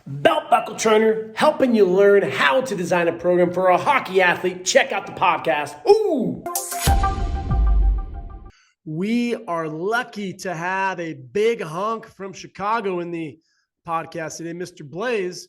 Belt Buckle Trainer, helping you learn how to design a program for a hockey athlete. Check out the podcast. Ooh! We are lucky to have a big hunk from Chicago in the podcast today, Mr. Blaze.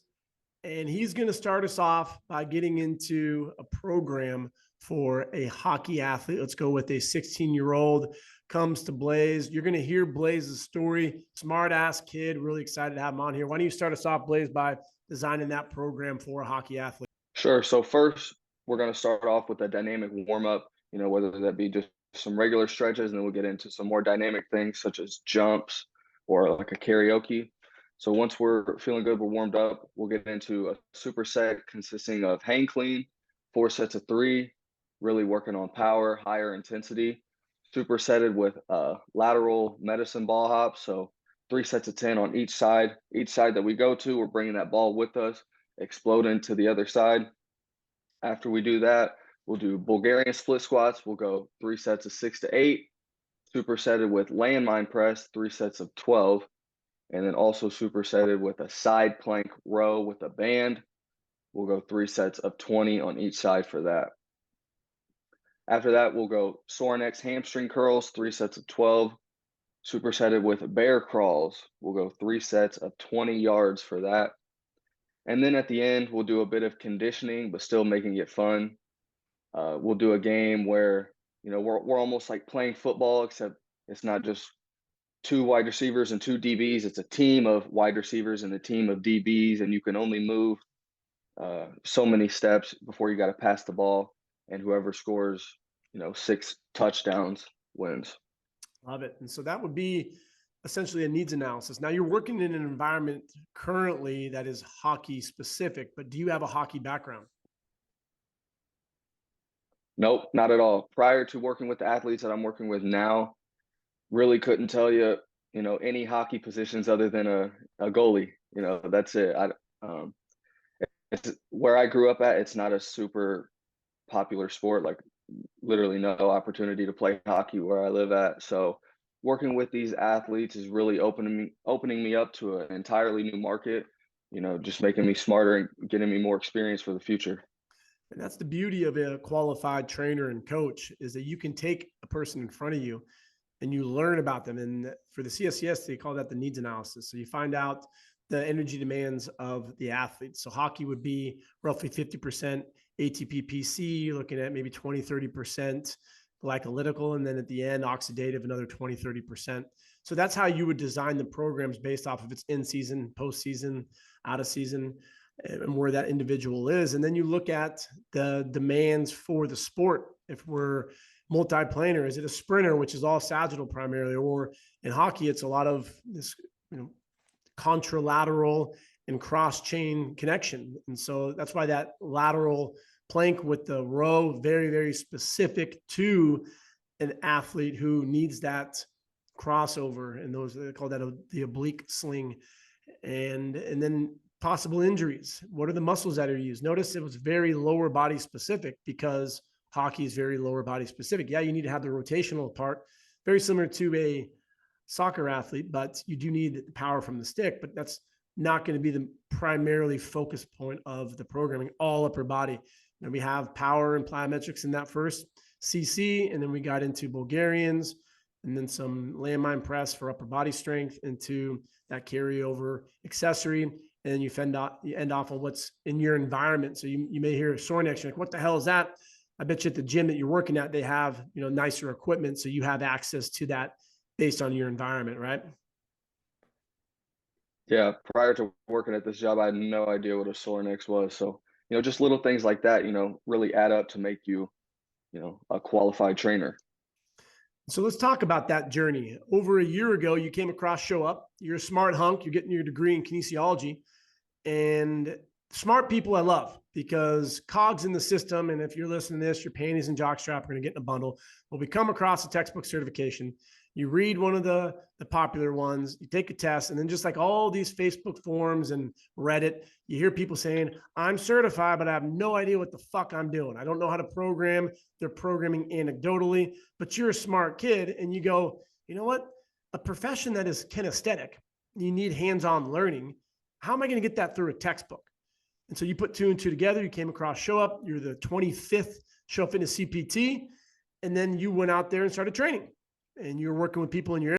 And he's going to start us off by getting into a program for a hockey athlete. Let's go with a 16-year-old comes to Blaze. You're going to hear Blaze's story. Smart ass kid. Really excited to have him on here. Why don't you start us off, Blaze, by designing that program for a hockey athlete? Sure. So first, we're going to start off with a dynamic warm up, whether that be just some regular stretches, and then we'll get into some more dynamic things such as jumps or like a karaoke. So once we're feeling good, we're warmed up, we'll get into a superset consisting of hang clean, 4 sets of 3, really working on power, higher intensity, supersetted with lateral medicine ball hops. So 3 sets of 10 on each side. Each side that we go to, we're bringing that ball with us, exploding to the other side. After we do that, we'll do Bulgarian split squats. We'll go 3 sets of 6 to 8, supersetted with landmine press, 3 sets of 12, and then also supersetted with a side plank row with a band. We'll go 3 sets of 20 on each side for that. After that, we'll go Sorinex hamstring curls, 3 sets of 12, supersetted with bear crawls. We'll go 3 sets of 20 yards for that. And then at the end, we'll do a bit of conditioning, but still making it fun. We'll do a game where, we're almost like playing football, except it's not just 2 wide receivers and 2 DBs. It's a team of wide receivers and a team of DBs, and you can only move so many steps before you got to pass the ball. And whoever scores, 6 touchdowns wins. Love it. And so that would be essentially a needs analysis. Now you're working in an environment currently that is hockey specific, but do you have a hockey background? Nope, not at all. Prior to working with the athletes that I'm working with now, really couldn't tell you, any hockey positions other than a goalie. That's it. It's where I grew up at. It's not a super popular sport. Like literally no opportunity to play hockey where I live at. So working with these athletes is really opening me up to an entirely new market. Just making me smarter and getting me more experience for the future. And that's the beauty of a qualified trainer and coach, is that you can take a person in front of you and you learn about them. And for the CSCS, they call that the needs analysis. So you find out the energy demands of the athlete. So hockey would be roughly 50% ATP PC, looking at maybe 20, 30% glycolytical, and then at the end, oxidative, another 20, 30%. So that's how you would design the programs based off of its in-season, post-season, out of season, and where that individual is. And then you look at the demands for the sport. If we're multi-planar, is it a sprinter, which is all sagittal primarily, or in hockey, it's a lot of this, contralateral and cross-chain connection. And so that's why that lateral plank with the row, very, very specific to an athlete who needs that crossover. And those, they call that the oblique sling. And then possible injuries. What are the muscles that are used? Notice it was very lower body specific because hockey is very lower body specific. Yeah, you need to have the rotational part, very similar to a soccer athlete, but you do need the power from the stick, but that's not going to be the primarily focus point of the programming, all upper body. And we have power and plyometrics in that first CC, and then we got into Bulgarians, and then some landmine press for upper body strength into that carryover accessory. And then you end off on what's in your environment. So you may hear Sorinex, you're like, what the hell is that? I bet you at the gym that you're working at, they have, nicer equipment. So you have access to that based on your environment, right? Yeah, prior to working at this job, I had no idea what a Sorinex was. So, just little things like that, really add up to make you, a qualified trainer. So let's talk about that journey. Over a year ago, you came across Show Up. You're a smart hunk. You're getting your degree in kinesiology. And smart people I love, because cogs in the system, and if you're listening to this, your panties and jockstrap are going to get in a bundle. Well, we come across a textbook certification. You read one of the popular ones, you take a test, and then just like all these Facebook forums and Reddit, you hear people saying, I'm certified, but I have no idea what the fuck I'm doing. I don't know how to program. They're programming anecdotally, but you're a smart kid, and you go, you know what? A profession that is kinesthetic, you need hands-on learning. how am I going to get that through a textbook? And so you put 2 and 2 together, you came across Show Up, you're the 25th Show Up Fitness CPT, and then you went out there and started training. And you're working with people in your